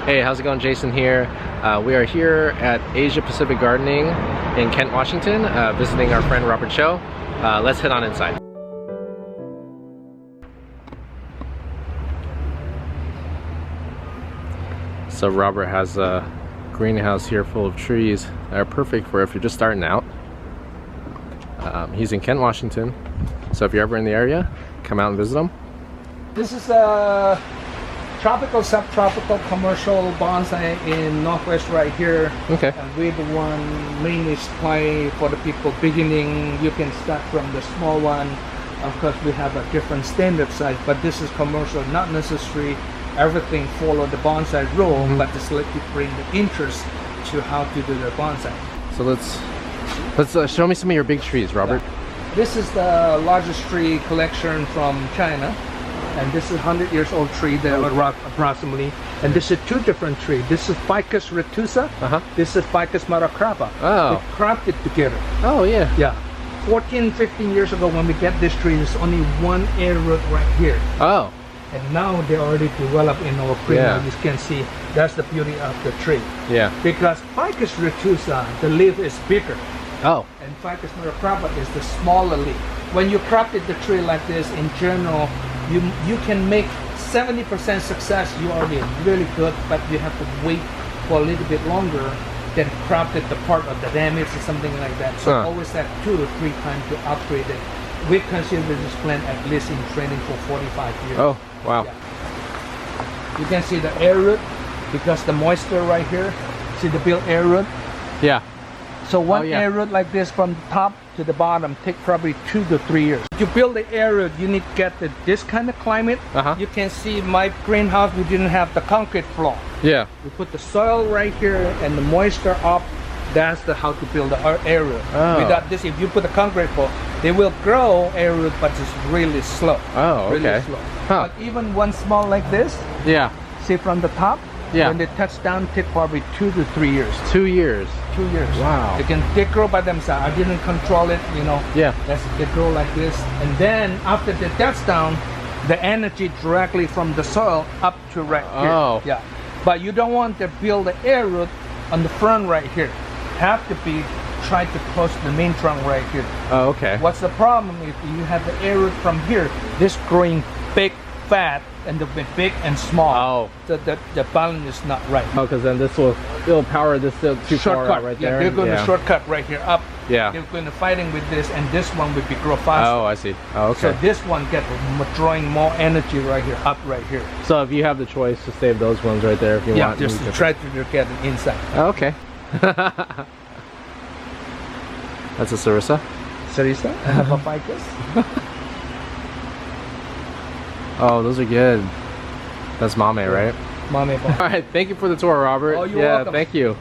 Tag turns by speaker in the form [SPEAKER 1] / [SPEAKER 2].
[SPEAKER 1] Hey, how's it going? Jason here. We are here at Asia Pacific Gardening in Kent, Washington, visiting our friend Robert Cho. Let's head on inside. So Robert has a greenhouse here full of trees that are perfect for if you're just starting out. He's in Kent, Washington. So if you're ever in the area, come out and visit him.
[SPEAKER 2] This is a tropical, subtropical, commercial bonsai in Northwest right here.
[SPEAKER 1] Okay.
[SPEAKER 2] We're the one mainly supply for the people beginning. You can start from the small one. Of course, we have a different standard size, but this is commercial, not necessary. Everything follow the bonsai rule, but just let you bring the interest to how to do the bonsai.
[SPEAKER 1] So let's show me some of your big trees, Robert.
[SPEAKER 2] Yeah. This is the largest tree collection from China. And this is 100 years old tree there approximately. And this is two different trees. This is Ficus retusa. This is Ficus maracrapa.
[SPEAKER 1] Oh.
[SPEAKER 2] They cropped it together.
[SPEAKER 1] Oh yeah.
[SPEAKER 2] Yeah. 14, 15 years ago when we get this tree, there's only one air root right here.
[SPEAKER 1] Oh.
[SPEAKER 2] And now they already developed in our greenhouse. You can see that's the beauty of the tree.
[SPEAKER 1] Yeah.
[SPEAKER 2] Because Ficus retusa, the leaf is bigger.
[SPEAKER 1] Oh.
[SPEAKER 2] And Ficus maracrapa is the smaller leaf. When you crop it the tree like this, in general, you can make 70% success. You already really good, but you have to wait for a little bit longer than crop it the part of the damage or something like that. So always have 2 to 3 times to upgrade it. We consider this plant at least in training for 45 years.
[SPEAKER 1] Oh, wow.
[SPEAKER 2] Yeah. You can see the air root because the moisture right here. See the built air root?
[SPEAKER 1] Yeah.
[SPEAKER 2] So one air root like this from the top to the bottom take probably 2 to 3 years. To build the air root, you need to get this kind of climate. You can see my greenhouse, we didn't have the concrete floor.
[SPEAKER 1] Yeah.
[SPEAKER 2] We put the soil right here and the moisture up. That's how to build the air root. Without this, if you put the concrete floor, they will grow air root, but it's really slow.
[SPEAKER 1] Oh, okay.
[SPEAKER 2] Really slow. But even one small like this, see from the top, when they touch down, take probably 2 to 3 years.
[SPEAKER 1] 2 years.
[SPEAKER 2] 2 years.
[SPEAKER 1] Wow.
[SPEAKER 2] They grow by themselves. I didn't control it, you know.
[SPEAKER 1] Yeah.
[SPEAKER 2] They grow like this. And then after they touch down, the energy directly from the soil up to right here.
[SPEAKER 1] Oh.
[SPEAKER 2] Yeah. But you don't want to build the air root on the front right here. Have to be try to close the main trunk right here.
[SPEAKER 1] Oh, okay.
[SPEAKER 2] It's the problem if you have the air root from here, this growing big, fat, and the big and small.
[SPEAKER 1] Oh.
[SPEAKER 2] The balance is not right.
[SPEAKER 1] Oh, because then it'll power this too far out right there.
[SPEAKER 2] They're going to shortcut right here up.
[SPEAKER 1] Yeah.
[SPEAKER 2] They're going to fighting with this, and this one will be grow faster.
[SPEAKER 1] Oh, I see. Oh, okay.
[SPEAKER 2] So this one drawing more energy right here, up right here.
[SPEAKER 1] So if you have the choice to save those ones right there if you want.
[SPEAKER 2] Yeah, just to try to get it inside.
[SPEAKER 1] Oh, okay. That's a Sarissa?
[SPEAKER 2] Sarissa? I have a Ficus.
[SPEAKER 1] Oh, those are good. That's Mame, right?
[SPEAKER 2] Mame.
[SPEAKER 1] All right, thank you for the tour, Robert.
[SPEAKER 2] Oh, you're welcome.
[SPEAKER 1] Thank you.